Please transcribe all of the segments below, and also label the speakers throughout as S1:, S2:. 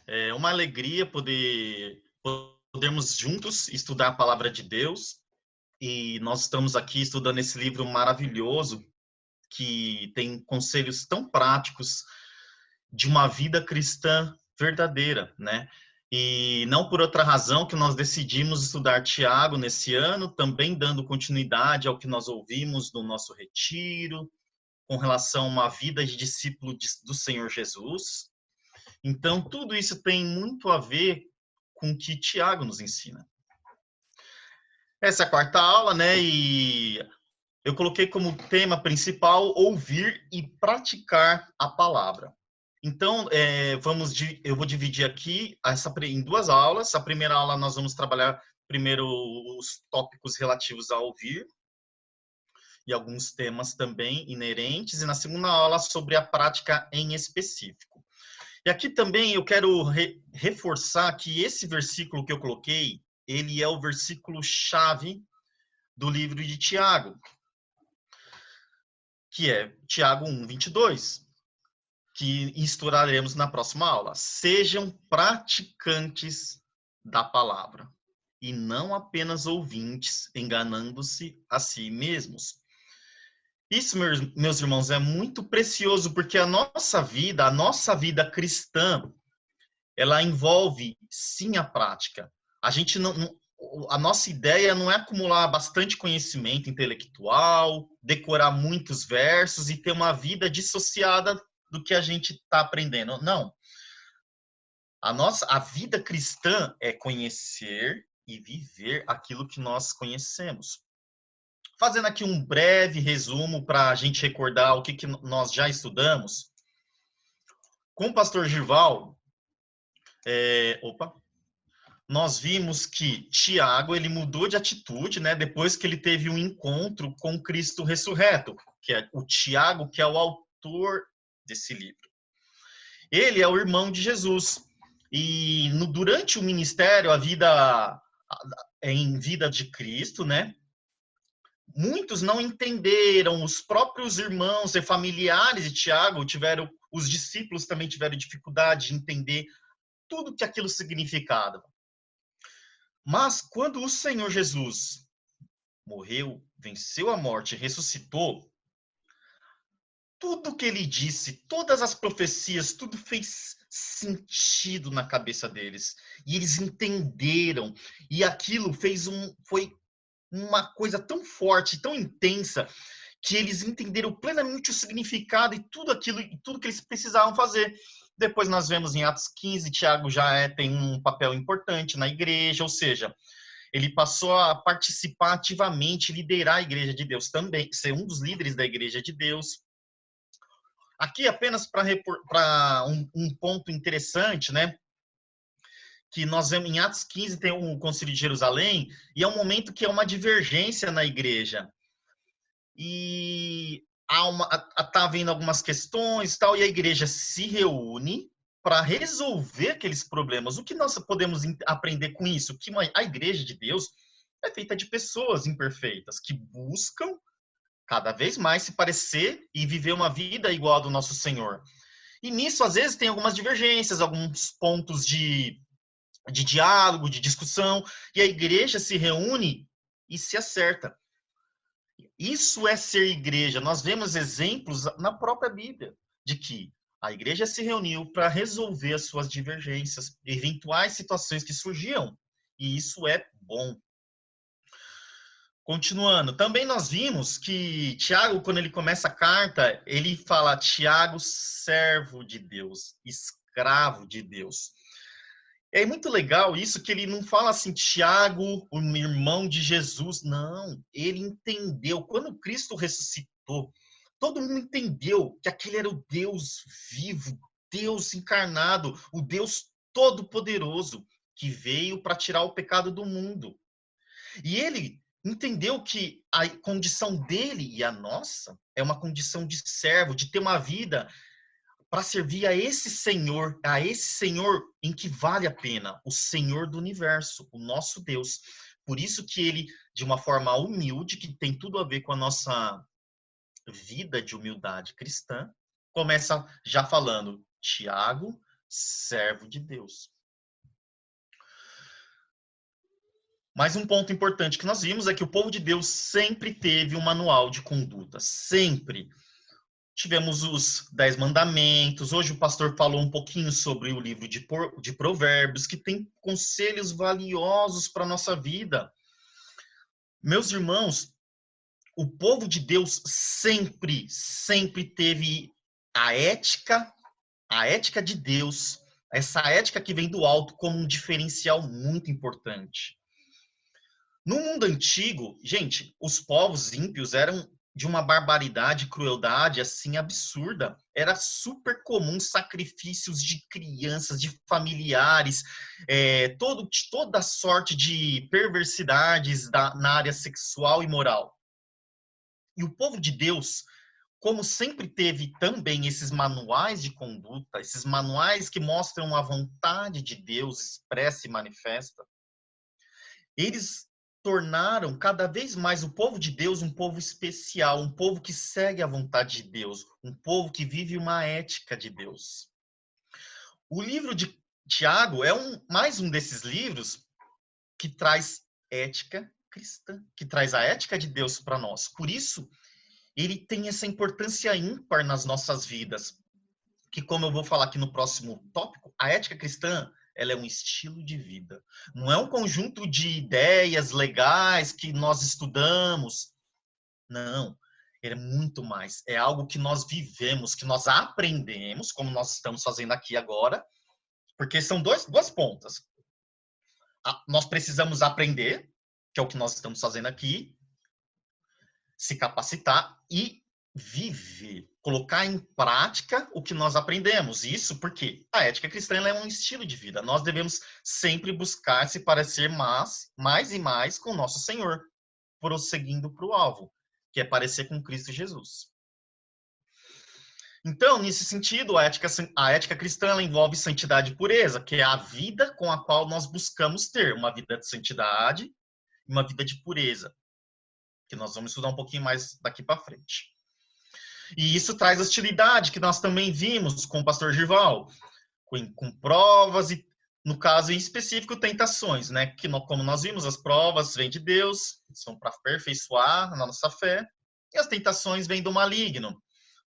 S1: É uma alegria podermos juntos estudar a palavra de Deus. E nós estamos aqui estudando esse livro maravilhoso que tem conselhos tão práticos de uma vida cristã verdadeira, né? E não por outra razão que nós decidimos estudar Tiago nesse ano, também dando continuidade ao que nós ouvimos no nosso retiro, com relação a uma vida de discípulo do Senhor Jesus. Então, tudo isso tem muito a ver com o que Tiago nos ensina. Essa é a quarta aula, né? E eu coloquei como tema principal ouvir e praticar a palavra. Então, eu vou dividir aqui em duas aulas. A primeira aula nós vamos trabalhar primeiro os tópicos relativos a ouvir e alguns temas também inerentes. E na segunda aula sobre a prática em específico. E aqui também eu quero reforçar que esse versículo que eu coloquei, ele é o versículo-chave do livro de Tiago, que é Tiago 1:22, que estudaremos na próxima aula. Sejam praticantes da palavra, e não apenas ouvintes, enganando-se a si mesmos. Isso, meus irmãos, é muito precioso, porque a nossa vida cristã, ela envolve, sim, a prática. A nossa ideia não é acumular bastante conhecimento intelectual, decorar muitos versos e ter uma vida dissociada do que a gente está aprendendo. Não. A vida cristã é conhecer e viver aquilo que nós conhecemos. Fazendo aqui um breve resumo para a gente recordar o que nós já estudamos. Com o pastor Gival, nós vimos que Tiago ele mudou de atitude, né, depois que ele teve um encontro com Cristo ressurreto, que é o Tiago, que é o autor desse livro. Ele é o irmão de Jesus. E durante o ministério, em vida de Cristo, né, muitos não entenderam, os próprios irmãos e familiares de Tiago os discípulos também tiveram dificuldade de entender tudo que aquilo significava. Mas quando o Senhor Jesus morreu, venceu a morte, ressuscitou, tudo que ele disse, todas as profecias, tudo fez sentido na cabeça deles. E eles entenderam. E aquilo foi uma coisa tão forte, tão intensa, que eles entenderam plenamente o significado e tudo que eles precisavam fazer. Depois nós vemos em Atos 15, Tiago já tem um papel importante na igreja, ou seja, ele passou a participar ativamente, liderar a igreja de Deus também, ser um dos líderes da igreja de Deus. Aqui apenas para um ponto interessante, né? Que nós vemos em Atos 15 tem o Concílio de Jerusalém, e é um momento que é uma divergência na igreja. E tá havendo algumas questões tal, e a igreja se reúne para resolver aqueles problemas. O que nós podemos aprender com isso? Que a igreja de Deus é feita de pessoas imperfeitas, que buscam cada vez mais se parecer e viver uma vida igual a do nosso Senhor. E nisso, às vezes, tem algumas divergências, alguns pontos de diálogo, de discussão, e a igreja se reúne e se acerta. Isso é ser igreja. Nós vemos exemplos na própria Bíblia de que a igreja se reuniu para resolver as suas divergências, eventuais situações que surgiam. E isso é bom. Continuando, também nós vimos que Tiago, quando ele começa a carta, ele fala Tiago, servo de Deus, escravo de Deus. É muito legal isso, que ele não fala assim, Tiago, o irmão de Jesus. Não, ele entendeu. Quando Cristo ressuscitou, todo mundo entendeu que aquele era o Deus vivo, Deus encarnado, o Deus todo-poderoso, que veio para tirar o pecado do mundo. E ele entendeu que a condição dele e a nossa é uma condição de servo, de ter uma vida para servir a esse Senhor em que vale a pena, o Senhor do universo, o nosso Deus. Por isso que ele, de uma forma humilde, que tem tudo a ver com a nossa vida de humildade cristã, começa já falando, Tiago, servo de Deus. Mas um ponto importante que nós vimos é que o povo de Deus sempre teve um manual de conduta, sempre. Tivemos os 10 mandamentos, hoje o pastor falou um pouquinho sobre o livro de Provérbios, que tem conselhos valiosos para a nossa vida. Meus irmãos, o povo de Deus sempre teve a ética de Deus, essa ética que vem do alto como um diferencial muito importante. No mundo antigo, gente, os povos ímpios eram de uma barbaridade, crueldade assim absurda. Era super comum sacrifícios de crianças, de familiares, toda sorte de perversidades na área sexual e moral. E o povo de Deus, como sempre teve também esses manuais de conduta, esses manuais que mostram a vontade de Deus expressa e manifesta, eles tornaram cada vez mais o povo de Deus um povo especial, um povo que segue a vontade de Deus, um povo que vive uma ética de Deus. O livro de Tiago é mais um desses livros que traz ética cristã, que traz a ética de Deus para nós. Por isso, ele tem essa importância ímpar nas nossas vidas, que, como eu vou falar aqui no próximo tópico, a ética cristã, ela é um estilo de vida. Não é um conjunto de ideias legais que nós estudamos. Não, é muito mais. É algo que nós vivemos, que nós aprendemos, como nós estamos fazendo aqui agora, porque são duas pontas. Nós precisamos aprender, que é o que nós estamos fazendo aqui, se capacitar e viver, colocar em prática o que nós aprendemos. Isso porque a ética cristã é um estilo de vida. Nós devemos sempre buscar se parecer mais e mais com o nosso Senhor, prosseguindo para o alvo, que é parecer com Cristo Jesus. Então, nesse sentido, a ética cristã ela envolve santidade e pureza, que é a vida com a qual nós buscamos ter uma vida de santidade e uma vida de pureza, que nós vamos estudar um pouquinho mais daqui para frente. E isso traz hostilidade, que nós também vimos com o pastor Girval, com provas e, no caso em específico, tentações, né? Que, como nós vimos, as provas vêm de Deus, são para aperfeiçoar a nossa fé, e as tentações vêm do maligno.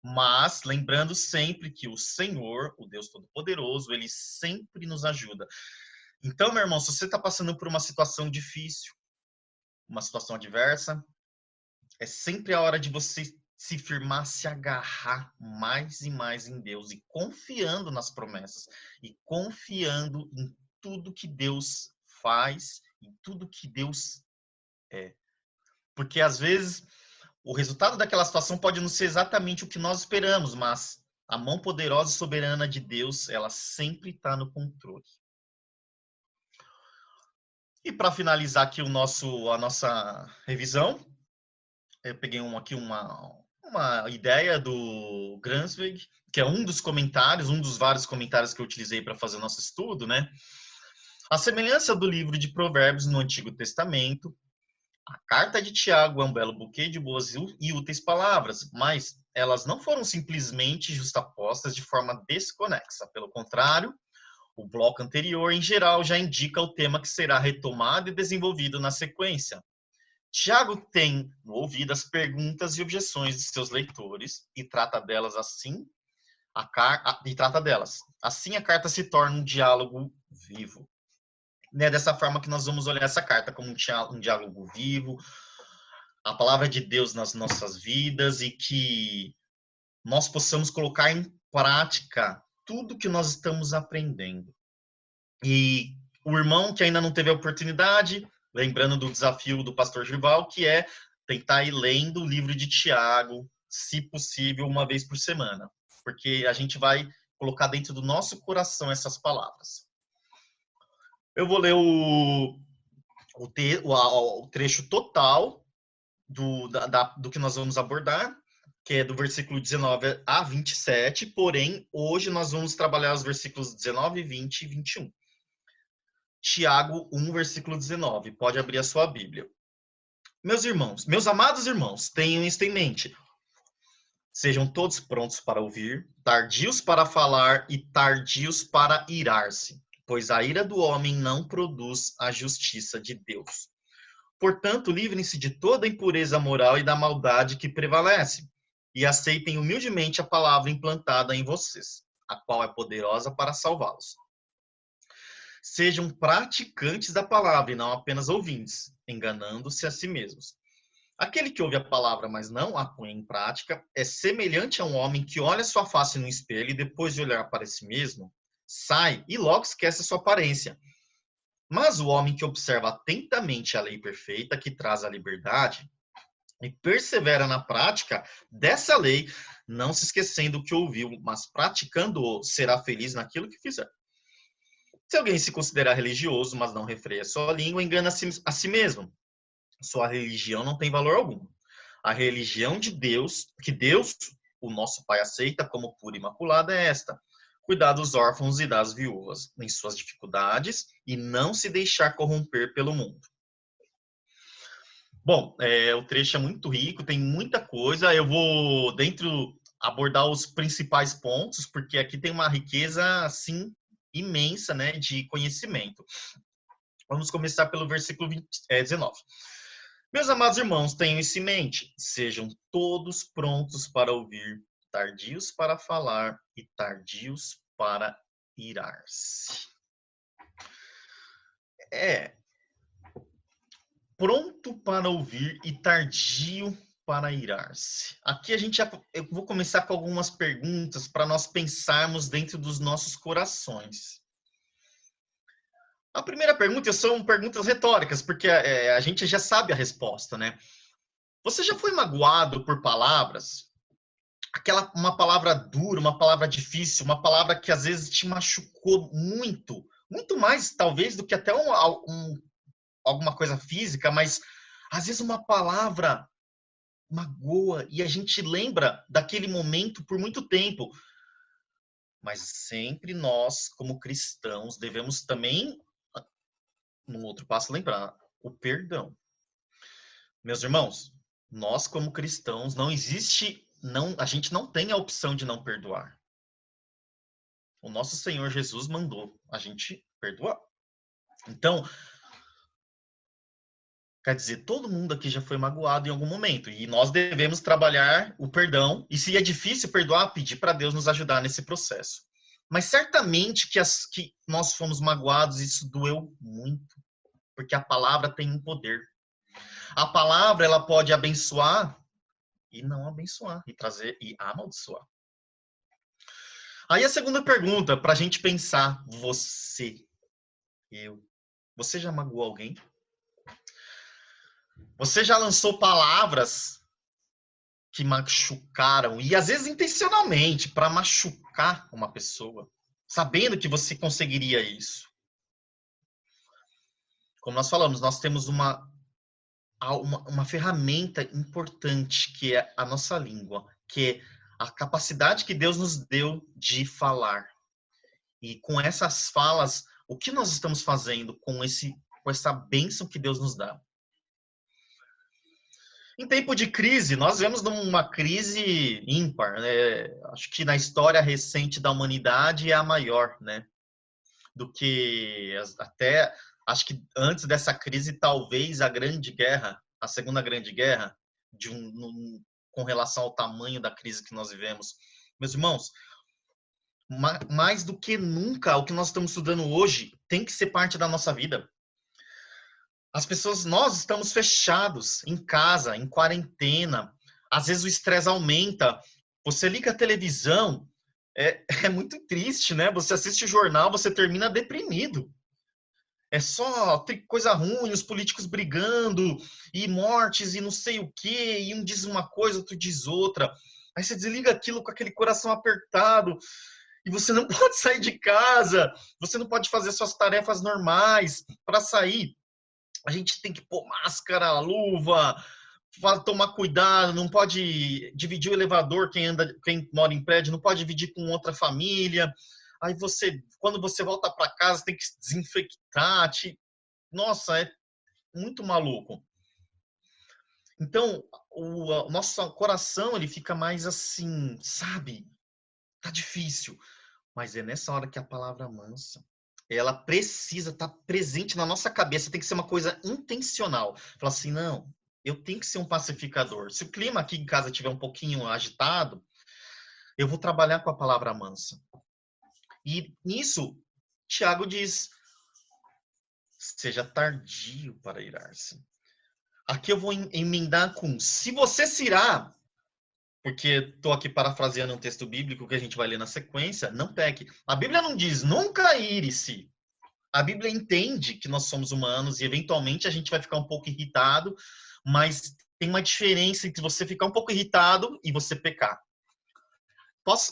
S1: Mas, lembrando sempre que o Senhor, o Deus Todo-Poderoso, ele sempre nos ajuda. Então, meu irmão, se você está passando por uma situação difícil, uma situação adversa, é sempre a hora de você se firmar, se agarrar mais e mais em Deus e confiando nas promessas e confiando em tudo que Deus faz, em tudo que Deus é. Porque às vezes o resultado daquela situação pode não ser exatamente o que nós esperamos, mas a mão poderosa e soberana de Deus, ela sempre está no controle. E para finalizar aqui a nossa revisão, eu peguei aqui uma ideia do Gransweg, que é um dos vários comentários que eu utilizei para fazer o nosso estudo, né? A semelhança do livro de Provérbios no Antigo Testamento, a carta de Tiago é um belo buquê de boas e úteis palavras, mas elas não foram simplesmente justapostas de forma desconexa. Pelo contrário, o bloco anterior, em geral, já indica o tema que será retomado e desenvolvido na sequência. Tiago tem no ouvido as perguntas e objeções de seus leitores e trata delas assim. Assim a carta se torna um diálogo vivo. É dessa forma que nós vamos olhar essa carta, como um diálogo vivo, a palavra de Deus nas nossas vidas e que nós possamos colocar em prática tudo que nós estamos aprendendo. E o irmão que ainda não teve a oportunidade, lembrando do desafio do pastor Girval, que é tentar ir lendo o livro de Tiago, se possível, uma vez por semana. Porque a gente vai colocar dentro do nosso coração essas palavras. Eu vou ler o trecho total do que nós vamos abordar, que é do versículo 19 a 27, porém, hoje nós vamos trabalhar os versículos 19, 20 e 21. Tiago 1, versículo 19. Pode abrir a sua Bíblia. Meus irmãos, meus amados irmãos, tenham isto em mente. Sejam todos prontos para ouvir, tardios para falar e tardios para irar-se, pois a ira do homem não produz a justiça de Deus. Portanto, livrem-se de toda impureza moral e da maldade que prevalece, e aceitem humildemente a palavra implantada em vocês, a qual é poderosa para salvá-los. Sejam praticantes da palavra e não apenas ouvintes, enganando-se a si mesmos. Aquele que ouve a palavra, mas não a põe em prática, é semelhante a um homem que olha sua face no espelho e depois de olhar para si mesmo, sai e logo esquece a sua aparência. Mas o homem que observa atentamente a lei perfeita que traz a liberdade e persevera na prática dessa lei, não se esquecendo o que ouviu, mas praticando-o, será feliz naquilo que fizer. Se alguém se considera religioso, mas não refreia sua língua, engana-se a si mesmo. Sua religião não tem valor algum. A religião de Deus, que Deus, o nosso Pai, aceita como pura e imaculada é esta: cuidar dos órfãos e das viúvas em suas dificuldades e não se deixar corromper pelo mundo. Bom, o trecho é muito rico, tem muita coisa. Eu vou, dentro, abordar os principais pontos, porque aqui tem uma riqueza, assim, imensa, né, de conhecimento. Vamos começar pelo versículo 19. Meus amados irmãos, tenham isso em mente. Sejam todos prontos para ouvir, tardios para falar e tardios para irar-se. Pronto para ouvir e tardio para irar-se. Aqui eu vou começar com algumas perguntas para nós pensarmos dentro dos nossos corações. A primeira pergunta são perguntas retóricas, porque a gente já sabe a resposta, né? Você já foi magoado por palavras? Uma palavra dura, uma palavra difícil, uma palavra que às vezes te machucou muito, muito mais talvez do que até alguma coisa física, mas às vezes uma palavra magoa e a gente lembra daquele momento por muito tempo. Mas sempre nós, como cristãos, devemos também, num outro passo, lembrar o perdão. Meus irmãos, nós como cristãos, a gente não tem a opção de não perdoar. O nosso Senhor Jesus mandou a gente perdoar. Então, quer dizer, todo mundo aqui já foi magoado em algum momento. E nós devemos trabalhar o perdão. E se é difícil perdoar, pedir para Deus nos ajudar nesse processo. Mas certamente que nós fomos magoados, isso doeu muito. Porque a palavra tem um poder. A palavra, ela pode abençoar e não abençoar. E trazer e amaldiçoar. Aí a segunda pergunta, para a gente pensar. Você já magoou alguém? Você já lançou palavras que machucaram, e às vezes intencionalmente, para machucar uma pessoa, sabendo que você conseguiria isso? Como nós falamos, nós temos uma ferramenta importante, que é a nossa língua, que é a capacidade que Deus nos deu de falar. E com essas falas, o que nós estamos fazendo com essa bênção que Deus nos dá? Em tempo de crise, nós vemos uma crise ímpar, né? Acho que na história recente da humanidade é a maior, né? Do que até, acho que antes dessa crise, talvez a Segunda Grande Guerra, com relação ao tamanho da crise que nós vivemos. Meus irmãos, mais do que nunca, o que nós estamos estudando hoje tem que ser parte da nossa vida. Nós estamos fechados em casa, em quarentena. Às vezes o estresse aumenta. Você liga a televisão, é muito triste, né? Você assiste o jornal, você termina deprimido. É só coisa ruim, os políticos brigando, e mortes, e não sei o quê, e um diz uma coisa, outro diz outra. Aí você desliga aquilo com aquele coração apertado, e você não pode sair de casa, você não pode fazer suas tarefas normais. Para sair, a gente tem que pôr máscara, luva, tomar cuidado, não pode dividir o elevador, quem mora em prédio, não pode dividir com outra família. Aí quando você volta para casa, tem que se desinfectar. Nossa, é muito maluco. Então, o nosso coração, ele fica mais assim, sabe? Tá difícil. Mas é nessa hora que a palavra mansa, ela precisa estar presente na nossa cabeça. Tem que ser uma coisa intencional. Falar assim, não, eu tenho que ser um pacificador. Se o clima aqui em casa estiver um pouquinho agitado, eu vou trabalhar com a palavra mansa. E nisso, Tiago diz, seja tardio para irar-se. Aqui eu vou emendar com, se você se irá, porque estou aqui parafraseando um texto bíblico que a gente vai ler na sequência, não peque. A Bíblia não diz nunca ire-se. A Bíblia entende que nós somos humanos e eventualmente a gente vai ficar um pouco irritado, mas tem uma diferença entre você ficar um pouco irritado e você pecar.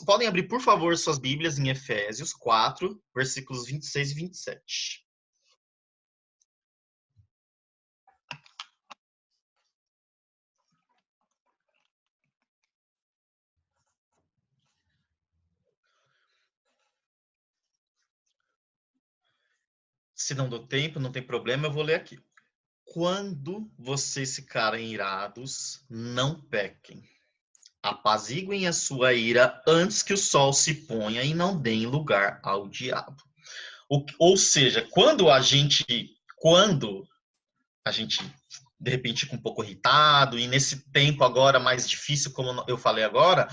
S1: Podem abrir, por favor, suas Bíblias em Efésios 4, versículos 26 e 27. Se não deu tempo, não tem problema, eu vou ler aqui. Quando vocês ficarem irados, não pequem. Apaziguem a sua ira antes que o sol se ponha e não deem lugar ao diabo. Ou seja, quando a gente, de repente, fica um pouco irritado, e nesse tempo agora mais difícil, como eu falei agora,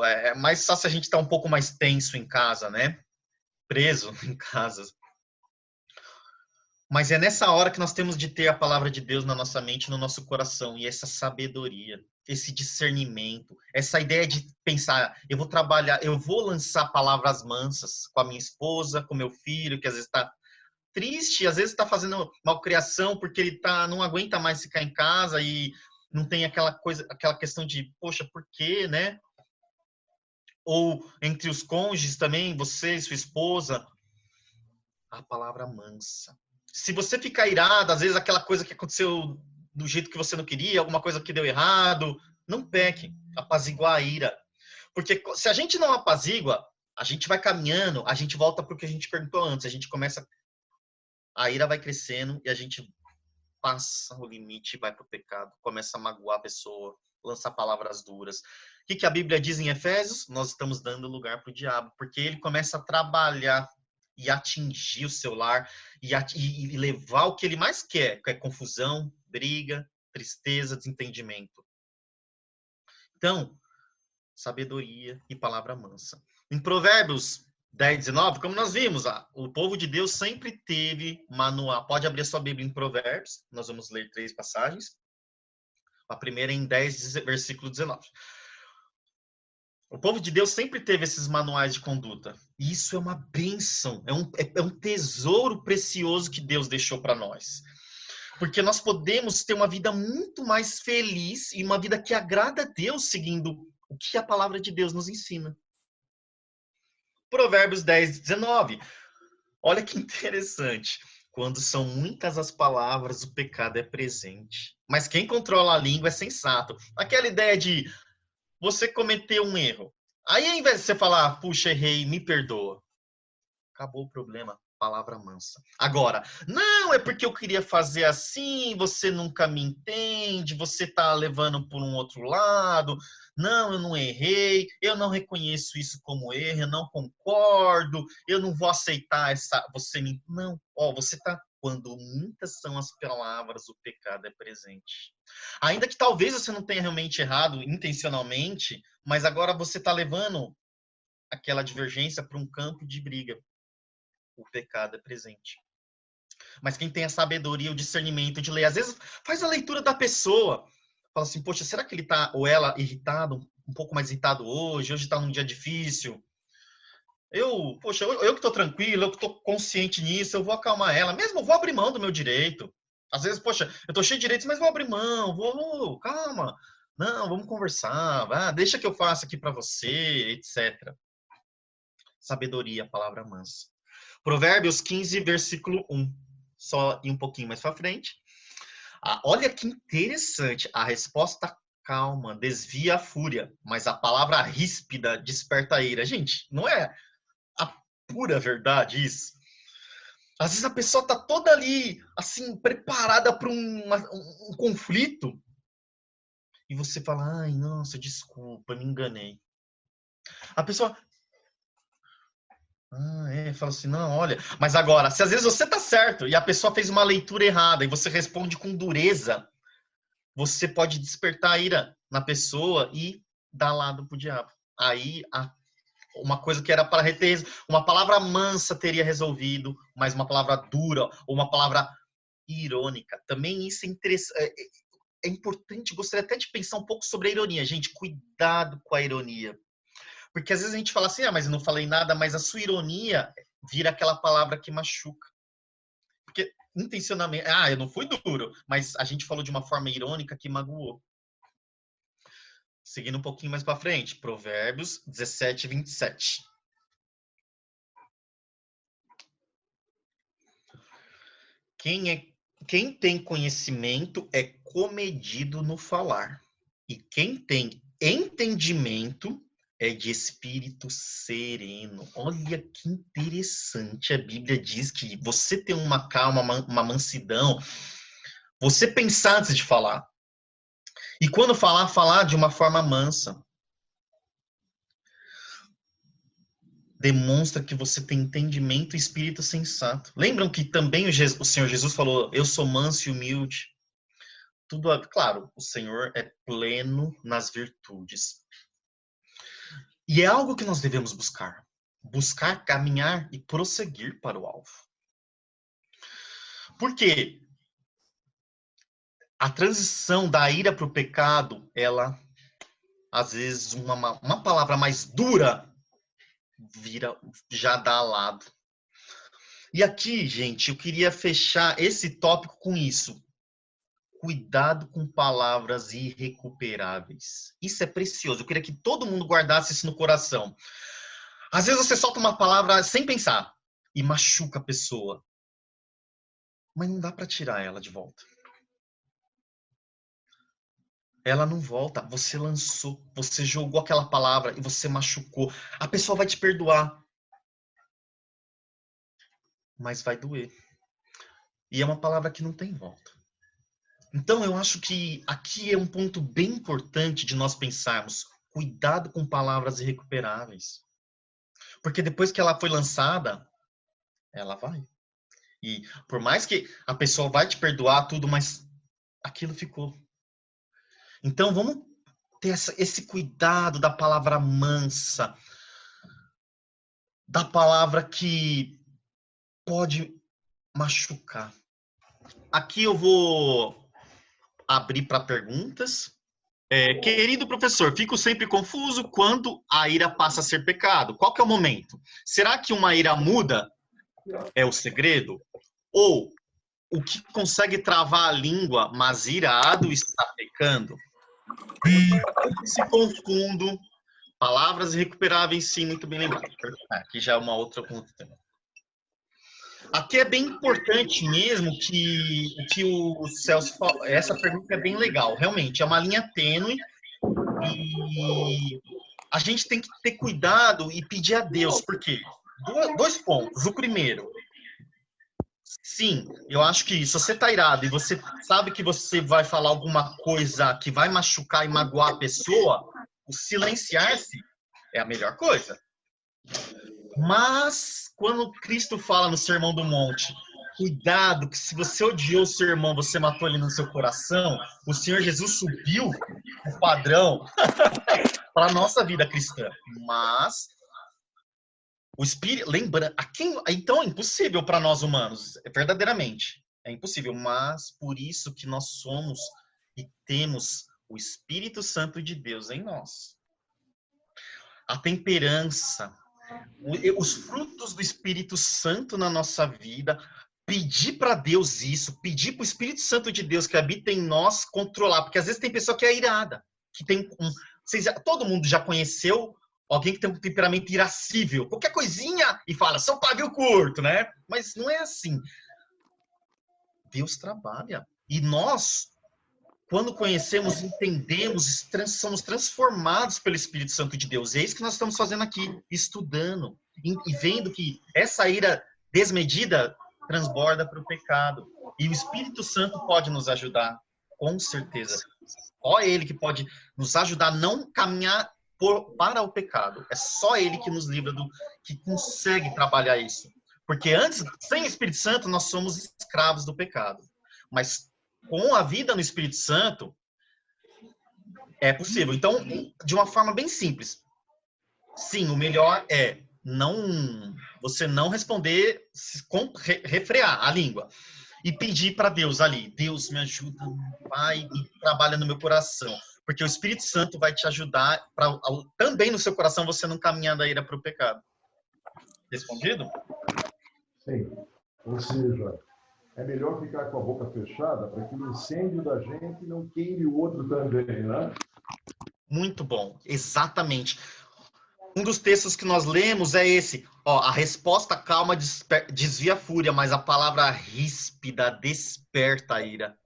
S1: é mais fácil a gente estar um pouco mais tenso em casa, né? Preso em casa. Mas é nessa hora que nós temos de ter a palavra de Deus na nossa mente, no nosso coração, e essa sabedoria, esse discernimento, essa ideia de pensar, eu vou trabalhar, eu vou lançar palavras mansas com a minha esposa, com meu filho, que às vezes está triste, às vezes está fazendo malcriação porque ele não aguenta mais ficar em casa e não tem aquela questão de, poxa, por quê, né? Ou entre os cônjuges também, você e sua esposa, a palavra mansa. Se você ficar irado, às vezes aquela coisa que aconteceu do jeito que você não queria, alguma coisa que deu errado, não peque, apaziguar a ira. Porque se a gente não apazigua, a gente vai caminhando, a gente volta para o que a gente perguntou antes, a gente começa, a ira vai crescendo e a gente passa o limite e vai para o pecado, começa a magoar a pessoa, lançar palavras duras. O que a Bíblia diz em Efésios? Nós estamos dando lugar para o diabo, porque ele começa a trabalhar e atingir o seu lar e levar o que ele mais quer, que é confusão, briga, tristeza, desentendimento. Então, sabedoria e palavra mansa. Em Provérbios 10, 19, como nós vimos, o povo de Deus sempre teve manual. Pode abrir a sua Bíblia em Provérbios, nós vamos ler 3 passagens. A primeira é em 10, versículo 19. O povo de Deus sempre teve esses manuais de conduta. E isso é uma bênção, é um tesouro precioso que Deus deixou para nós. Porque nós podemos ter uma vida muito mais feliz e uma vida que agrada a Deus seguindo o que a palavra de Deus nos ensina. Provérbios 10, 19. Olha que interessante. Quando são muitas as palavras, o pecado é presente. Mas quem controla a língua é sensato. Aquela ideia de você cometeu um erro. Aí, ao invés de você falar, puxa, errei, me perdoa. Acabou o problema. Palavra mansa. Agora, não, é porque eu queria fazer assim, você nunca me entende, você tá levando por um outro lado. Não, eu não errei, eu não reconheço isso como erro, eu não concordo, eu não vou aceitar você me... Não, você tá... Quando muitas são as palavras, o pecado é presente. Ainda que talvez você não tenha realmente errado intencionalmente, mas agora você está levando aquela divergência para um campo de briga. O pecado é presente. Mas quem tem a sabedoria, o discernimento de ler, às vezes faz a leitura da pessoa. Fala assim, poxa, será que ele tá, ou ela, irritado, um pouco mais irritado hoje está num dia difícil? Eu que estou tranquilo, eu que estou consciente nisso, eu vou acalmar ela, mesmo eu vou abrir mão do meu direito. Às vezes, poxa, eu estou cheio de direitos, mas vou abrir mão, calma. Não, vamos conversar, deixa que eu faça aqui para você, etc. Sabedoria, palavra mansa. Provérbios 15, versículo 1. Só ir um pouquinho mais para frente. Olha que interessante a resposta calma desvia a fúria, mas a palavra ríspida desperta a ira. Gente, não é a pura verdade isso? Às vezes a pessoa tá toda ali, assim, preparada para um conflito, e você fala, ai, nossa, desculpa, me enganei. A pessoa, fala assim, não, olha, mas agora, se às vezes você tá certo e a pessoa fez uma leitura errada e você responde com dureza, você pode despertar a ira na pessoa e dar lado pro diabo. Aí, uma coisa que era para reter, uma palavra mansa teria resolvido, mas uma palavra dura ou uma palavra irônica. Também isso é interessante. É importante, gostaria até de pensar um pouco sobre a ironia. Gente, cuidado com a ironia. Porque às vezes a gente fala assim, mas eu não falei nada, mas a sua ironia vira aquela palavra que machuca. Porque intencionalmente, eu não fui duro, mas a gente falou de uma forma irônica que magoou. Seguindo um pouquinho mais para frente, Provérbios 17, 27. Quem tem conhecimento é comedido no falar. E quem tem entendimento é de espírito sereno. Olha que interessante. A Bíblia diz que você tem uma calma, uma mansidão. Você pensar antes de falar. E quando falar de uma forma mansa. Demonstra que você tem entendimento e espírito sensato. Lembram que também o Senhor Jesus falou, eu sou manso e humilde. Tudo, claro, o Senhor é pleno nas virtudes. E é algo que nós devemos buscar. Buscar, caminhar e prosseguir para o alvo. Por quê? A transição da ira para o pecado, ela, às vezes, uma palavra mais dura já dá lado. E aqui, gente, eu queria fechar esse tópico com isso. Cuidado com palavras irrecuperáveis. Isso é precioso. Eu queria que todo mundo guardasse isso no coração. Às vezes você solta uma palavra sem pensar e machuca a pessoa. Mas não dá para tirar ela de volta. Ela não volta. Você lançou, você jogou aquela palavra e você machucou. A pessoa vai te perdoar. Mas vai doer. E é uma palavra que não tem volta. Então eu acho que aqui é um ponto bem importante de nós pensarmos. Cuidado com palavras irrecuperáveis. Porque depois que ela foi lançada, ela vai. E por mais que a pessoa vai te perdoar tudo, mas aquilo ficou. Então vamos ter esse cuidado da palavra mansa, da palavra que pode machucar. Aqui eu vou abrir para perguntas. Querido professor, fico sempre confuso quando a ira passa a ser pecado. Qual que é o momento? Será que uma ira muda é o segredo? Ou o que consegue travar a língua, mas irado está pecando? Se confundo. Palavras irrecuperáveis, sim, muito bem lembrado. Aqui já é uma outra tema. Aqui é bem importante mesmo que o Celso falou. Essa pergunta é bem legal. Realmente, é uma linha tênue e a gente tem que ter cuidado e pedir a Deus. Por quê? Dois pontos. O primeiro, sim, eu acho que se você está irado e você sabe que você vai falar alguma coisa que vai machucar e magoar a pessoa, o silenciar-se é a melhor coisa. Mas, quando Cristo fala no Sermão do Monte, cuidado, que se você odiou o seu irmão, você matou ele no seu coração, o Senhor Jesus subiu o padrão para a nossa vida cristã. Mas, o Espírito, lembra, então é impossível para nós humanos, verdadeiramente, é impossível, mas por isso que nós somos e temos o Espírito Santo de Deus em nós. A temperança, os frutos do Espírito Santo na nossa vida, pedir para Deus isso, pedir para o Espírito Santo de Deus que habita em nós controlar, porque às vezes tem pessoa que é irada, que tem todo mundo já conheceu alguém que tem um temperamento irascível, qualquer coisinha e fala, são pavio curto, né? Mas não é assim. Deus trabalha e nós quando conhecemos, entendemos, somos transformados pelo Espírito Santo de Deus. E é isso que nós estamos fazendo aqui, estudando e vendo que essa ira desmedida transborda para o pecado. E o Espírito Santo pode nos ajudar, com certeza. Só ele que pode nos ajudar a não caminhar para o pecado. É só ele que nos livra que consegue trabalhar isso. Porque antes, sem o Espírito Santo, nós somos escravos do pecado. Mas com a vida no Espírito Santo, é possível. Então, de uma forma bem simples. Sim, o melhor é você não responder, refrear a língua. E pedir para Deus ali, Deus me ajuda, Pai, e trabalha no meu coração. Porque o Espírito Santo vai te ajudar também no seu coração você não caminhar da ira para o pecado. Respondido?
S2: Sim. Ou seja, é melhor ficar com a boca fechada para que o incêndio da gente não queime o outro também, né?
S1: Muito bom, exatamente. Um dos textos que nós lemos é esse. A resposta calma desvia a fúria, mas a palavra ríspida desperta a ira.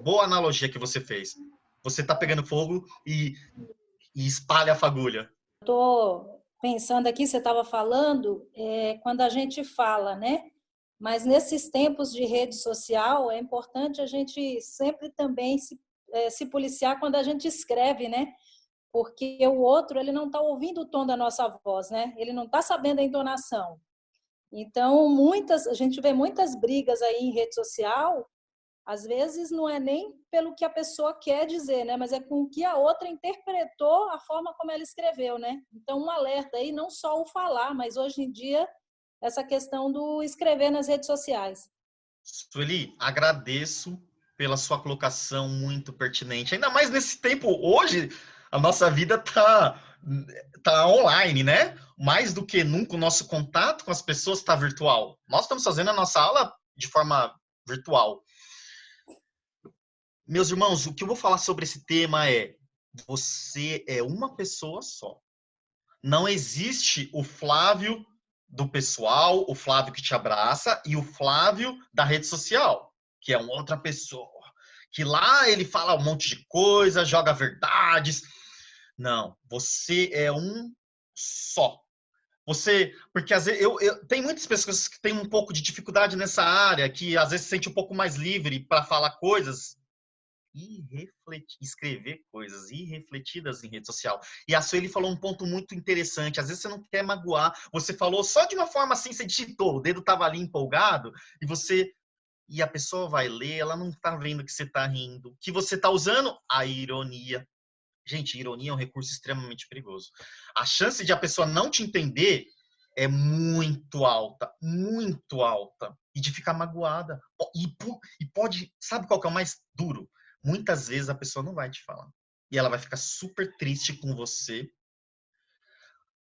S1: Boa analogia que você fez. Você está pegando fogo e espalha a fagulha.
S3: Estou pensando aqui, você estava falando, quando a gente fala, né? Mas nesses tempos de rede social, é importante a gente sempre também se policiar quando a gente escreve, né? Porque o outro, ele não está ouvindo o tom da nossa voz, né? Ele não está sabendo a entonação. Então, a gente vê muitas brigas aí em rede social, às vezes não é nem pelo que a pessoa quer dizer, né? Mas é com que a outra interpretou a forma como ela escreveu, né? Então, um alerta aí, não só o falar, mas hoje em dia, essa questão do escrever nas redes sociais.
S1: Sueli, agradeço pela sua colocação muito pertinente. Ainda mais nesse tempo, hoje, a nossa vida tá online, né? Mais do que nunca, o nosso contato com as pessoas está virtual. Nós estamos fazendo a nossa aula de forma virtual. Meus irmãos, o que eu vou falar sobre esse tema é: você é uma pessoa só. Não existe o Flávio do pessoal, o Flávio que te abraça, e o Flávio da rede social, que é uma outra pessoa. Que lá ele fala um monte de coisa, joga verdades. Não, você é um só. Porque às vezes tem muitas pessoas que têm um pouco de dificuldade nessa área, que às vezes se sente um pouco mais livre para falar coisas escrever coisas irrefletidas em rede social. E a Sueli falou um ponto muito interessante. Às vezes você não quer magoar, você falou só de uma forma assim, você digitou, o dedo estava ali empolgado, e a pessoa vai ler, ela não está vendo que você está rindo, que você está usando a ironia. Gente, ironia é um recurso extremamente perigoso. A chance de a pessoa não te entender é muito alta, e de ficar magoada. E pode, sabe qual que é o mais duro? Muitas vezes a pessoa não vai te falar. E ela vai ficar super triste com você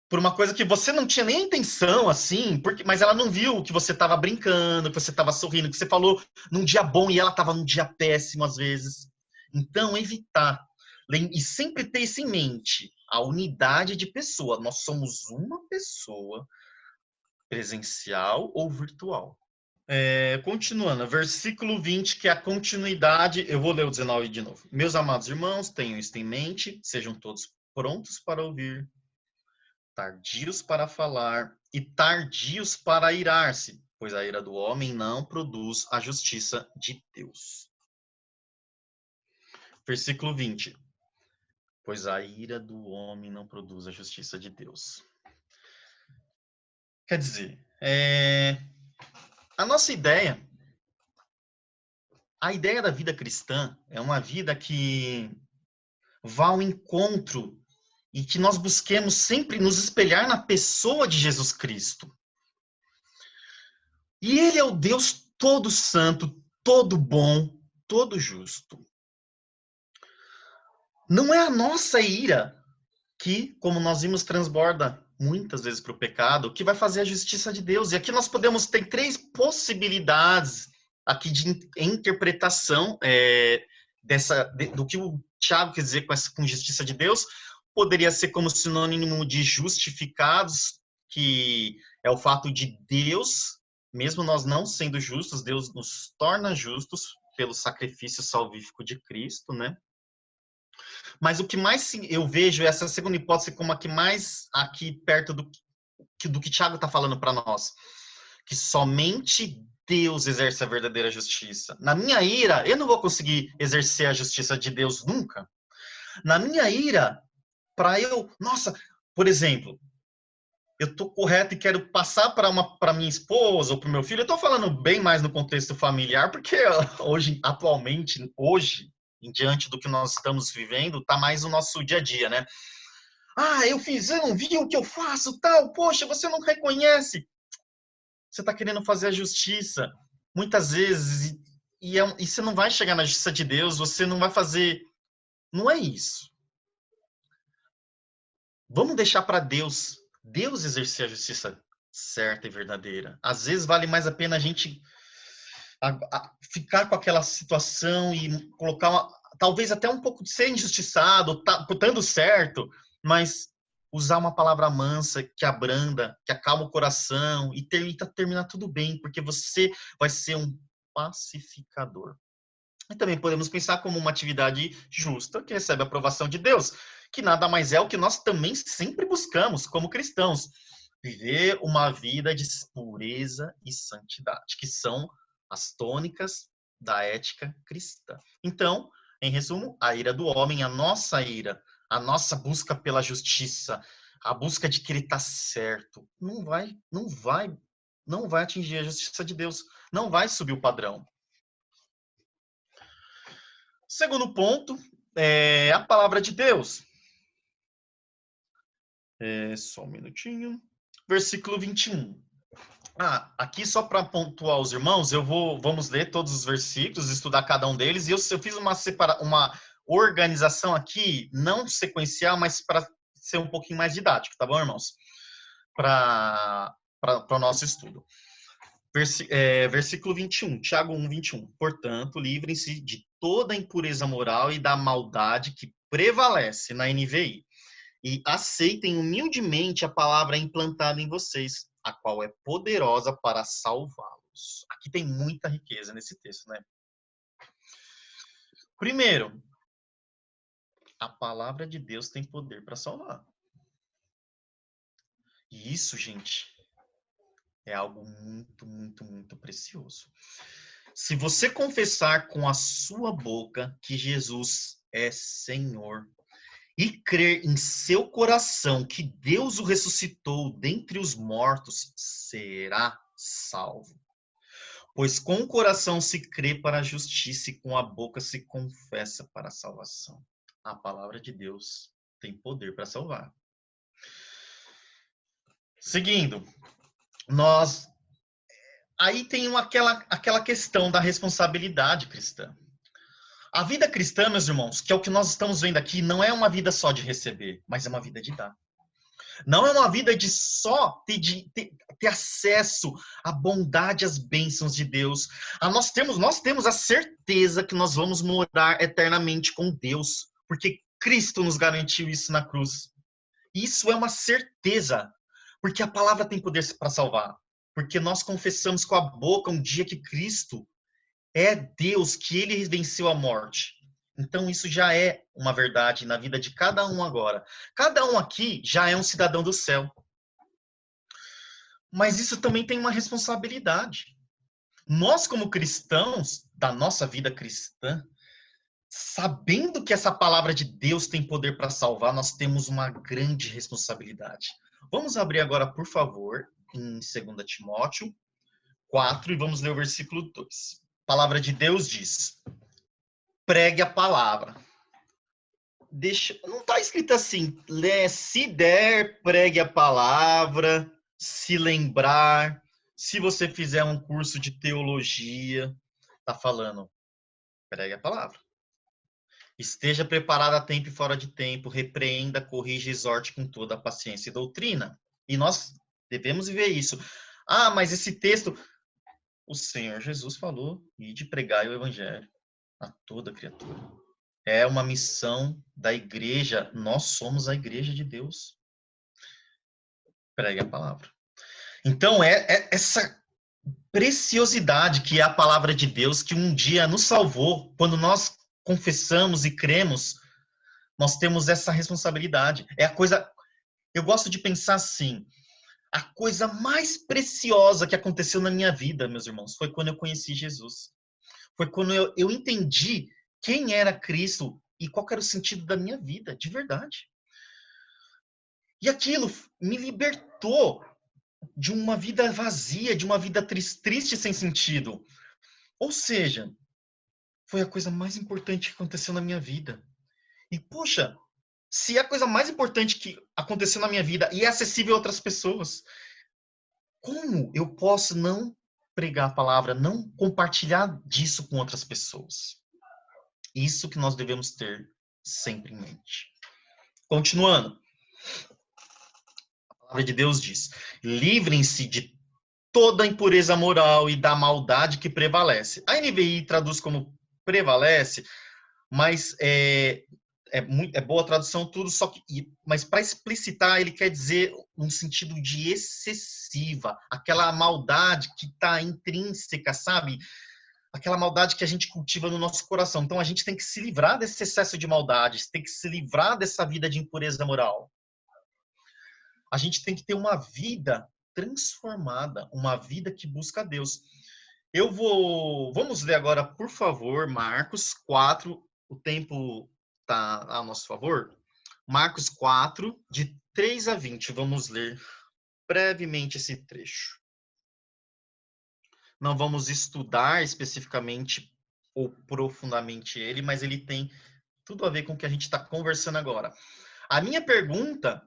S1: por uma coisa que você não tinha nem intenção, assim, mas ela não viu que você estava brincando, que você estava sorrindo, que você falou num dia bom e ela estava num dia péssimo às vezes. Então, evitar. E sempre ter isso em mente. A unidade de pessoa. Nós somos uma pessoa, presencial ou virtual. Continuando, versículo 20, que é a continuidade. Eu vou ler o 19 de novo. Meus amados irmãos, tenham isto em mente, sejam todos prontos para ouvir, tardios para falar e tardios para irar-se, pois a ira do homem não produz a justiça de Deus. Versículo 20. Pois a ira do homem não produz a justiça de Deus. Quer dizer, a nossa ideia, a ideia da vida cristã é uma vida que vá ao encontro e que nós busquemos sempre nos espelhar na pessoa de Jesus Cristo. E Ele é o Deus todo santo, todo bom, todo justo. Não é a nossa ira que, como nós vimos, transborda muitas vezes para o pecado, que vai fazer a justiça de Deus. E aqui nós podemos ter 3 possibilidades aqui de interpretação do que o Tiago quer dizer com justiça de Deus. Poderia ser como sinônimo de justificados, que é o fato de Deus, mesmo nós não sendo justos, Deus nos torna justos. pelo sacrifício salvífico de Cristo, né? Mas o que mais eu vejo essa segunda hipótese como a que mais aqui perto do que Tiago está falando para nós, que somente Deus exerce a verdadeira justiça. Na minha ira, eu não vou conseguir exercer a justiça de Deus nunca. Na minha ira, nossa, por exemplo, eu estou correto e quero passar para minha esposa ou para o meu filho. Eu estou falando bem mais no contexto familiar, porque atualmente, em diante do que nós estamos vivendo, está mais o nosso dia a dia, né? Ah, eu não vi o que eu faço, tal. Poxa, você não reconhece. Você está querendo fazer a justiça. Muitas vezes, e você não vai chegar na justiça de Deus, você não vai fazer. Não é isso. Vamos deixar para Deus exercer a justiça certa e verdadeira. Às vezes vale mais a pena a gente ficar com aquela situação e colocar talvez até um pouco de ser injustiçado, estando certo, mas usar uma palavra mansa que abranda, que acalma o coração e terminar tudo bem, porque você vai ser um pacificador. E também podemos pensar como uma atividade justa que recebe a aprovação de Deus, que nada mais é o que nós também sempre buscamos como cristãos, viver uma vida de pureza e santidade, que são as tônicas da ética cristã. Então, em resumo, a ira do homem, a nossa ira, a nossa busca pela justiça, a busca de querer estar certo, não vai atingir a justiça de Deus, não vai subir o padrão. Segundo ponto é a palavra de Deus. Só um minutinho. Versículo 21. Aqui só para pontuar os irmãos, vamos ler todos os versículos, estudar cada um deles, e eu fiz uma organização aqui, não sequencial, mas para ser um pouquinho mais didático, tá bom, irmãos? Para o nosso estudo. Versículo 21, Tiago 1, 21. Portanto, livrem-se de toda a impureza moral e da maldade que prevalece na NVI, e aceitem humildemente a palavra implantada em vocês, a qual é poderosa para salvá-los. Aqui tem muita riqueza nesse texto, né? Primeiro, a palavra de Deus tem poder para salvar. E isso, gente, é algo muito, muito, muito precioso. Se você confessar com a sua boca que Jesus é Senhor e crer em seu coração que Deus o ressuscitou dentre os mortos, será salvo. Pois com o coração se crê para a justiça e com a boca se confessa para a salvação. A palavra de Deus tem poder para salvar. Seguindo, aí tem aquela questão da responsabilidade cristã. A vida cristã, meus irmãos, que é o que nós estamos vendo aqui, não é uma vida só de receber, mas é uma vida de dar. Não é uma vida de só ter acesso à bondade, às bênçãos de Deus. Nós temos a certeza que nós vamos morar eternamente com Deus, porque Cristo nos garantiu isso na cruz. Isso é uma certeza, porque a palavra tem poder para salvar. Porque nós confessamos com a boca um dia que Cristo é Deus, que ele venceu a morte. Então, isso já é uma verdade na vida de cada um agora. Cada um aqui já é um cidadão do céu. Mas isso também tem uma responsabilidade. Nós, como cristãos, da nossa vida cristã, sabendo que essa palavra de Deus tem poder para salvar, nós temos uma grande responsabilidade. Vamos abrir agora, por favor, em 2 Timóteo 4, e vamos ler o versículo 2. A palavra de Deus diz: pregue a palavra. Não está escrito assim, se der, pregue a palavra, se lembrar, se você fizer um curso de teologia, está falando, pregue a palavra. Esteja preparado a tempo e fora de tempo, repreenda, corrija e exorte com toda a paciência e doutrina. E nós devemos viver isso. Mas esse texto, o Senhor Jesus falou, ide pregai o evangelho a toda criatura. É uma missão da igreja. Nós somos a igreja de Deus. Pregue a palavra. Então, essa preciosidade que é a palavra de Deus, que um dia nos salvou. Quando nós confessamos e cremos, nós temos essa responsabilidade. É a coisa. Eu gosto de pensar assim: a coisa mais preciosa que aconteceu na minha vida, meus irmãos, foi quando eu conheci Jesus. Foi quando eu entendi quem era Cristo e qual era o sentido da minha vida, de verdade. E aquilo me libertou de uma vida vazia, de uma vida triste sem sentido. Ou seja, foi a coisa mais importante que aconteceu na minha vida. E, poxa, se é a coisa mais importante que aconteceu na minha vida e é acessível a outras pessoas, como eu posso não pregar a palavra, não compartilhar disso com outras pessoas? Isso que nós devemos ter sempre em mente. Continuando, a palavra de Deus diz: livrem-se de toda a impureza moral e da maldade que prevalece. A NVI traduz como prevalece, mas é boa a tradução tudo, só que, mas para explicitar, ele quer dizer um sentido de excessiva, aquela maldade que está intrínseca, sabe? Aquela maldade que a gente cultiva no nosso coração. Então, a gente tem que se livrar desse excesso de maldade, tem que se livrar dessa vida de impureza moral. A gente tem que ter uma vida transformada, uma vida que busca Deus. Vamos ler agora, por favor, Marcos 4, o tempo está a nosso favor. Marcos 4, de 3 a 20, vamos ler brevemente esse trecho. Não vamos estudar especificamente ou profundamente ele, mas ele tem tudo a ver com o que a gente está conversando agora. A minha pergunta,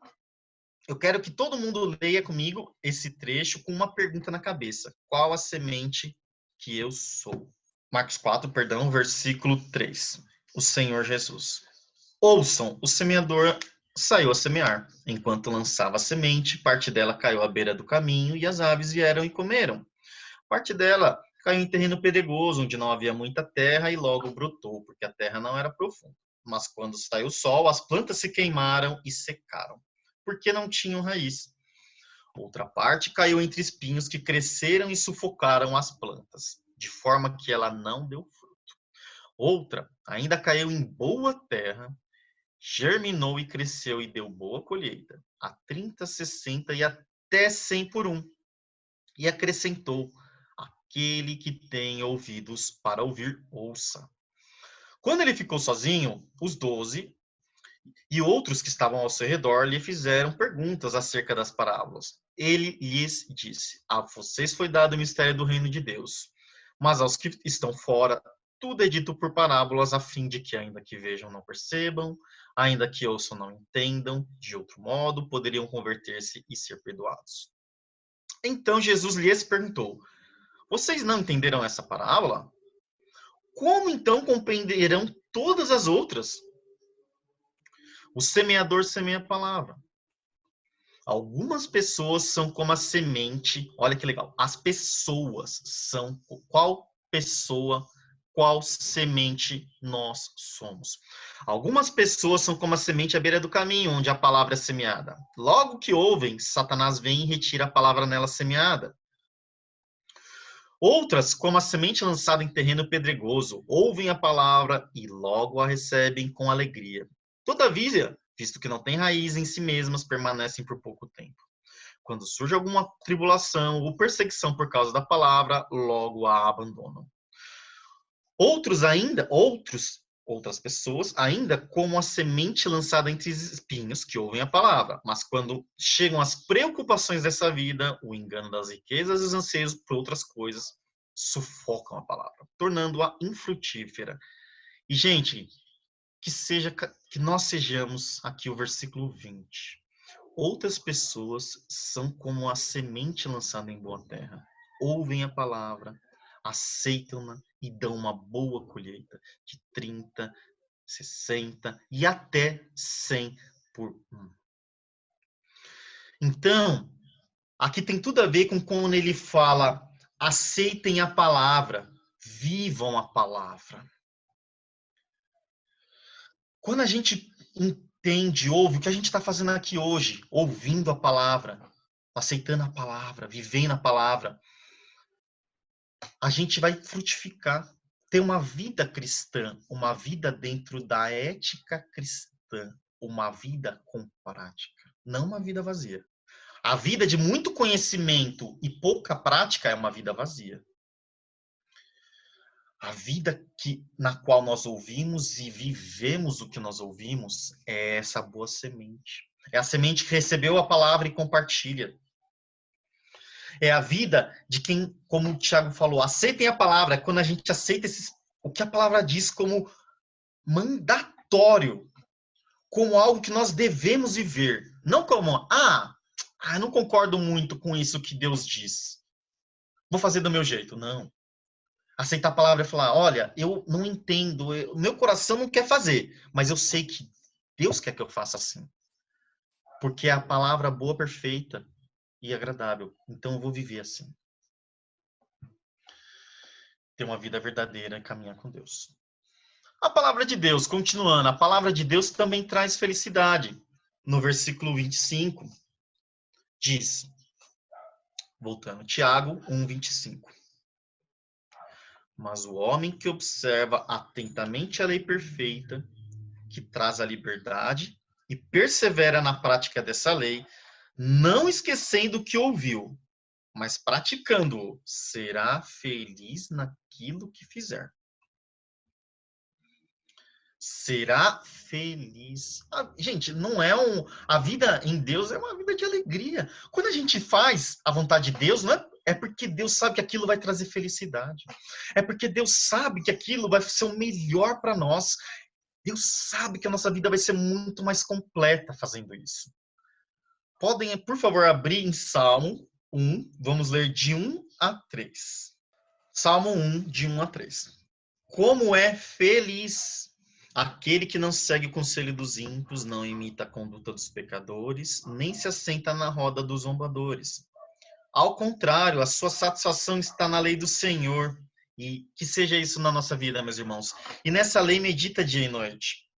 S1: eu quero que todo mundo leia comigo esse trecho com uma pergunta na cabeça. Qual a semente que eu sou? Marcos 4, perdão, versículo 3. O Senhor Jesus. Ouçam, o semeador saiu a semear. Enquanto lançava a semente, parte dela caiu à beira do caminho e as aves vieram e comeram. Parte dela caiu em terreno pedregoso, onde não havia muita terra, e logo brotou, porque a terra não era profunda. Mas quando saiu o sol, as plantas se queimaram e secaram, porque não tinham raiz. Outra parte caiu entre espinhos que cresceram e sufocaram as plantas, de forma que ela não deu fruto. Outra ainda caiu em boa terra, germinou e cresceu e deu boa colheita, a 30, 60 e até 100 por um. E acrescentou: aquele que tem ouvidos para ouvir, ouça. Quando ele ficou sozinho, os 12 e outros que estavam ao seu redor lhe fizeram perguntas acerca das parábolas. Ele lhes disse: a vocês foi dado o mistério do reino de Deus, mas aos que estão fora, tudo é dito por parábolas, a fim de que, ainda que vejam, não percebam, ainda que ouçam, não entendam, de outro modo, poderiam converter-se e ser perdoados. Então Jesus lhes perguntou: vocês não entenderam essa parábola? Como então compreenderão todas as outras? O semeador semeia a palavra. Algumas pessoas são como a semente. Olha que legal. As pessoas são qual pessoa, qual semente nós somos. Algumas pessoas são como a semente à beira do caminho, onde a palavra é semeada. Logo que ouvem, Satanás vem e retira a palavra nela semeada. Outras, como a semente lançada em terreno pedregoso, ouvem a palavra e logo a recebem com alegria. Todavia, visto que não têm raiz em si mesmas, permanecem por pouco tempo. Quando surge alguma tribulação ou perseguição por causa da palavra, logo a abandonam. Outras pessoas, ainda como a semente lançada entre espinhos, que ouvem a palavra, mas quando chegam as preocupações dessa vida, o engano das riquezas e os anseios por outras coisas, sufocam a palavra, tornando-a infrutífera. E, gente, que nós sejamos, aqui o versículo 20. Outras pessoas são como a semente lançada em boa terra. Ouvem a palavra, aceitam-na e dão uma boa colheita de 30, 60 e até 100 por um. Então, aqui tem tudo a ver com quando ele fala: aceitem a palavra, vivam a palavra. Quando a gente entende, ouve o que a gente está fazendo aqui hoje, ouvindo a palavra, aceitando a palavra, vivendo a palavra, a gente vai frutificar, ter uma vida cristã, uma vida dentro da ética cristã, uma vida com prática, não uma vida vazia. A vida de muito conhecimento e pouca prática é uma vida vazia. A vida na qual nós ouvimos e vivemos o que nós ouvimos é essa boa semente. É a semente que recebeu a palavra e compartilha. É a vida de quem, como o Tiago falou, aceitem a palavra. Quando a gente aceita o que a palavra diz como mandatório, como algo que nós devemos viver. Não como, eu não concordo muito com isso que Deus diz. Vou fazer do meu jeito. Não. Aceitar a palavra e falar, olha, eu não entendo, meu coração não quer fazer, mas eu sei que Deus quer que eu faça assim. Porque é a palavra boa, perfeita e agradável. Então eu vou viver assim. Ter uma vida verdadeira e caminhar com Deus. A palavra de Deus, continuando, a palavra de Deus também traz felicidade. No versículo 25, diz, voltando, Tiago 1:25. Mas o homem que observa atentamente a lei perfeita, que traz a liberdade, e persevera na prática dessa lei, não esquecendo o que ouviu, mas praticando-o, será feliz naquilo que fizer. Será feliz. Gente, não é a vida em Deus é uma vida de alegria. Quando a gente faz a vontade de Deus, não é porque Deus sabe que aquilo vai trazer felicidade. É porque Deus sabe que aquilo vai ser o melhor para nós. Deus sabe que a nossa vida vai ser muito mais completa fazendo isso. Podem, por favor, abrir em Salmo 1, vamos ler de 1 a 3. Salmo 1, de 1 a 3. Como é feliz aquele que não segue o conselho dos ímpios, não imita a conduta dos pecadores, nem se assenta na roda dos zombadores. Ao contrário, a sua satisfação está na lei do Senhor, e que seja isso na nossa vida, meus irmãos. E nessa lei medita dia e noite.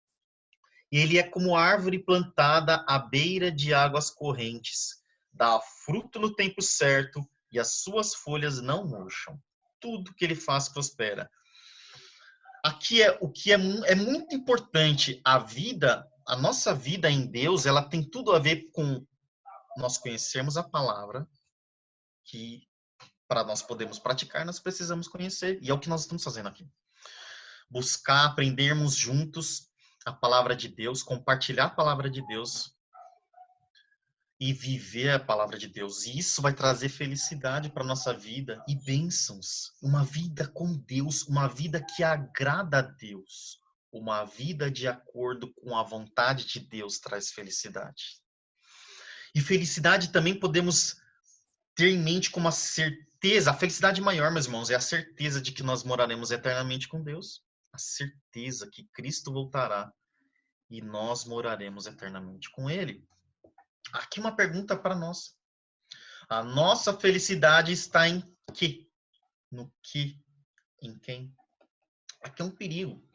S1: E ele é como árvore plantada à beira de águas correntes, dá fruto no tempo certo, e as suas folhas não murcham. Tudo que ele faz prospera. Aqui é o que é muito importante. A nossa vida em Deus, ela tem tudo a ver com nós conhecermos a palavra, que para nós podermos praticar, nós precisamos conhecer. E é o que nós estamos fazendo aqui. Buscar, aprendermos juntos a palavra de Deus, compartilhar a palavra de Deus e viver a palavra de Deus. E isso vai trazer felicidade para a nossa vida e bênçãos. Uma vida com Deus, uma vida que agrada a Deus. Uma vida de acordo com a vontade de Deus traz felicidade. E felicidade também podemos ter em mente como a certeza, a felicidade maior, meus irmãos, é a certeza de que nós moraremos eternamente com Deus. A certeza que Cristo voltará e nós moraremos eternamente com Ele. Aqui uma pergunta para nós. A nossa felicidade está em quê? No que? Em quem? Aqui é um perigo.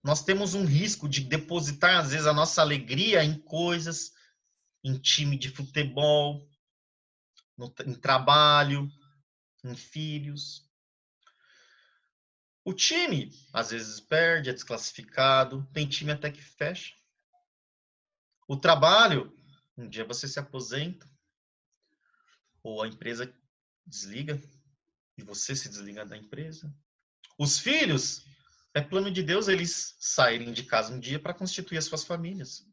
S1: Nós temos um risco de depositar, às vezes, a nossa alegria em coisas, em time de futebol, em trabalho, em filhos. O time, às vezes, perde, é desclassificado. Tem time até que fecha. O trabalho, um dia você se aposenta, ou a empresa desliga, e você se desliga da empresa. Os filhos, é plano de Deus eles saírem de casa um dia para constituir as suas famílias.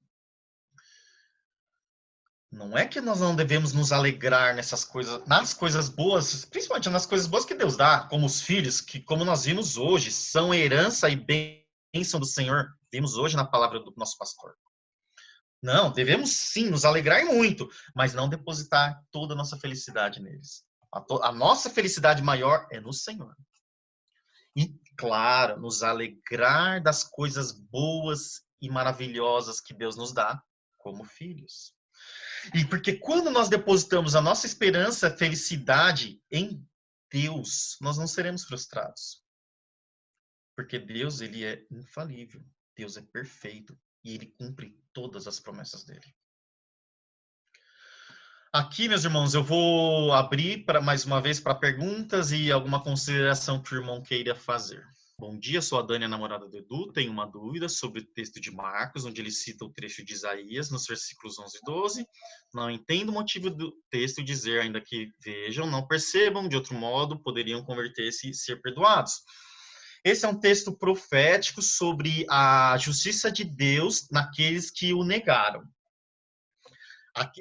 S1: Não é que nós não devemos nos alegrar nessas coisas, nas coisas boas, principalmente nas coisas boas que Deus dá, como os filhos, que como nós vimos hoje, são herança e bênção do Senhor. Vimos hoje na palavra do nosso pastor. Não, devemos sim nos alegrar muito, mas não depositar toda a nossa felicidade neles. A nossa felicidade maior é no Senhor. E, claro, nos alegrar das coisas boas e maravilhosas que Deus nos dá como filhos. E porque quando nós depositamos a nossa esperança, felicidade em Deus, nós não seremos frustrados. Porque Deus, ele é infalível. Deus é perfeito. E ele cumpre todas as promessas dele. Aqui, meus irmãos, eu vou abrir mais uma vez para perguntas e alguma consideração que o irmão queira fazer. Bom dia, sou a Dani, a namorada do Edu. Tenho uma dúvida sobre o texto de Marcos, onde ele cita o trecho de Isaías, nos versículos 11 e 12. Não entendo o motivo do texto dizer, ainda que vejam, não percebam, de outro modo, poderiam converter-se e ser perdoados. Esse é um texto profético sobre a justiça de Deus naqueles que o negaram.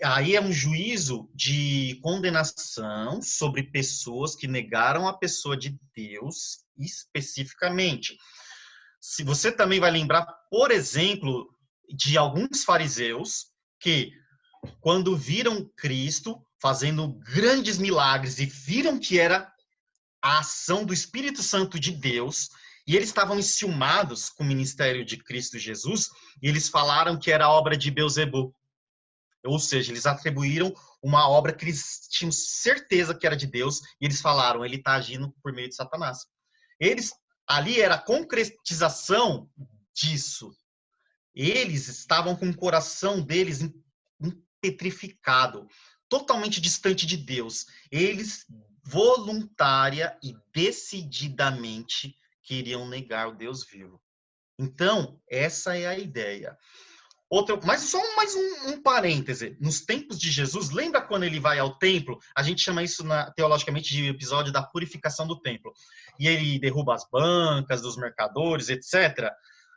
S1: Aí é um juízo de condenação sobre pessoas que negaram a pessoa de Deus especificamente. Se você também vai lembrar, por exemplo, de alguns fariseus que, quando viram Cristo fazendo grandes milagres e viram que era a ação do Espírito Santo de Deus, e eles estavam enciumados com o ministério de Cristo Jesus, e eles falaram que era obra de Beelzebub. Ou seja, eles atribuíram uma obra que eles tinham certeza que era de Deus, e eles falaram, ele está agindo por meio de Satanás. Ali era a concretização disso. Eles estavam com o coração deles petrificado, totalmente distante de Deus. Eles, voluntária e decididamente, queriam negar o Deus vivo. Então, essa é a ideia. Mas só mais um parêntese. Nos tempos de Jesus, lembra quando ele vai ao templo? A gente chama isso teologicamente de episódio da purificação do templo. E ele derruba as bancas dos mercadores, etc.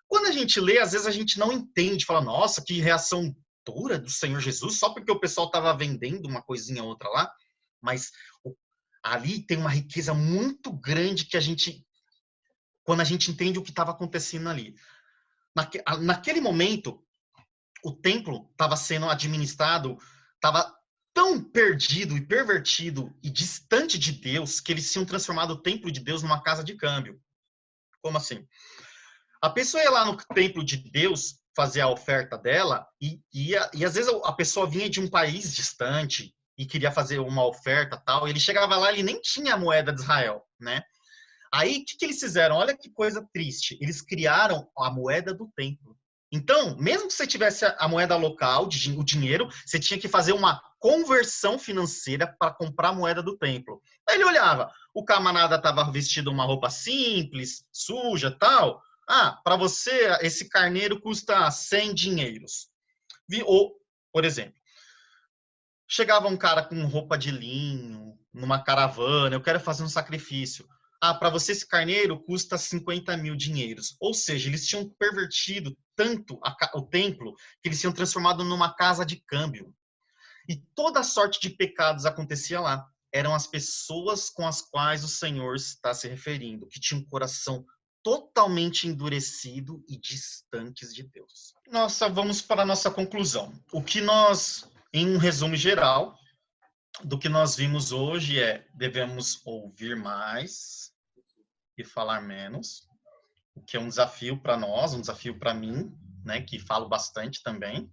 S1: Quando a gente lê, às vezes a gente não entende. Fala, nossa, que reação dura do Senhor Jesus, só porque o pessoal estava vendendo uma coisinha ou outra lá. Mas ali tem uma riqueza muito grande que quando a gente entende o que estava acontecendo ali. Naquele momento, o templo estava sendo administrado, estava tão perdido e pervertido e distante de Deus que eles tinham transformado o templo de Deus numa casa de câmbio. Como assim? A pessoa ia lá no templo de Deus fazer a oferta dela e às vezes a pessoa vinha de um país distante e queria fazer uma oferta tal, e ele chegava lá, ele nem tinha a moeda de Israel, né? Aí, o que eles fizeram? Olha que coisa triste. Eles criaram a moeda do templo. Então, mesmo que você tivesse a moeda local, o dinheiro, você tinha que fazer uma conversão financeira para comprar a moeda do templo. Aí ele olhava, o camarada estava vestido uma roupa simples, suja, tal. Ah, para você, esse carneiro custa 100 dinheiros. Ou, por exemplo, chegava um cara com roupa de linho, numa caravana, eu quero fazer um sacrifício. Ah, para você esse carneiro custa 50 mil dinheiros. Ou seja, eles tinham pervertido tanto o templo que eles tinham transformado numa casa de câmbio. E toda sorte de pecados acontecia lá. Eram as pessoas com as quais o Senhor está se referindo, que tinham um coração totalmente endurecido e distantes de Deus. Vamos para a nossa conclusão. O que nós, em um resumo geral, do que nós vimos hoje devemos ouvir mais e falar menos, o que é um desafio para nós, um desafio para mim, né, que falo bastante também.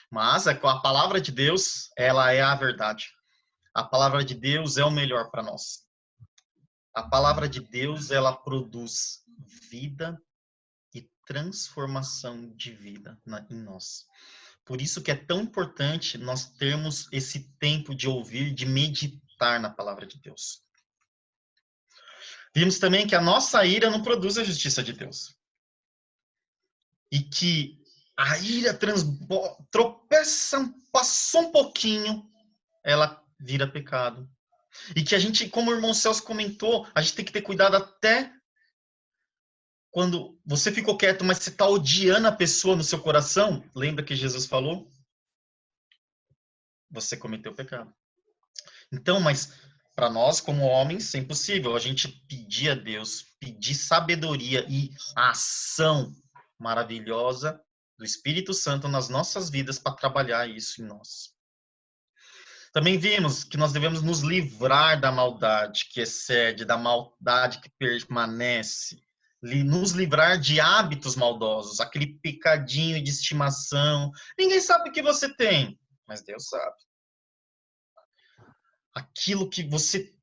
S1: Mas a palavra de Deus, ela é a verdade. A palavra de Deus é o melhor para nós. A palavra de Deus, ela produz vida e transformação de vida em nós. Por isso que é tão importante nós termos esse tempo de ouvir, de meditar na palavra de Deus. Vimos também que a nossa ira não produz a justiça de Deus. E que a ira tropeça, passou um pouquinho, ela vira pecado. E que a gente, como o irmão Celso comentou, a gente tem que ter cuidado até quando você ficou quieto, mas você está odiando a pessoa no seu coração. Lembra que Jesus falou? Você cometeu pecado. Então, mas para nós, como homens, é impossível a gente pedir a Deus, pedir sabedoria e a ação maravilhosa do Espírito Santo nas nossas vidas para trabalhar isso em nós. Também vimos que nós devemos nos livrar da maldade que excede, da maldade que permanece, nos livrar de hábitos maldosos, aquele pecadinho de estimação. Ninguém sabe o que você tem, mas Deus sabe. Aquilo que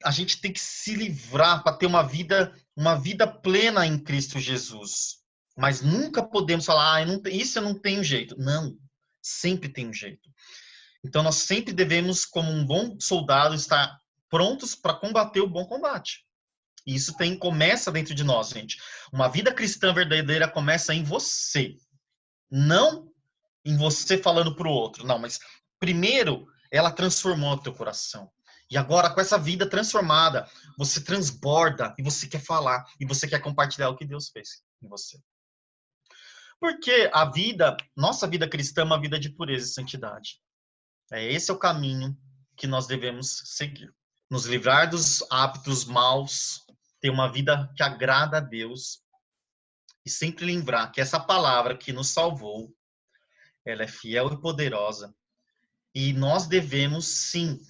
S1: a gente tem que se livrar para ter uma vida plena em Cristo Jesus. Mas nunca podemos falar, isso eu não tenho jeito. Não, sempre tem um jeito. Então, nós sempre devemos, como um bom soldado, estar prontos para combater o bom combate. E isso começa dentro de nós, gente. Uma vida cristã verdadeira começa em você. Não em você falando para o outro. Não, mas primeiro ela transformou o teu coração. E agora, com essa vida transformada, você transborda e você quer falar. E você quer compartilhar o que Deus fez em você. Porque nossa vida cristã é uma vida de pureza e santidade. Esse é o caminho que nós devemos seguir. Nos livrar dos hábitos maus, ter uma vida que agrada a Deus e sempre lembrar que essa palavra que nos salvou, ela é fiel e poderosa. E nós devemos, sim,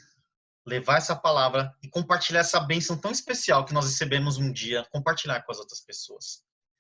S1: levar essa palavra e compartilhar essa bênção tão especial que nós recebemos um dia, compartilhar com as outras pessoas.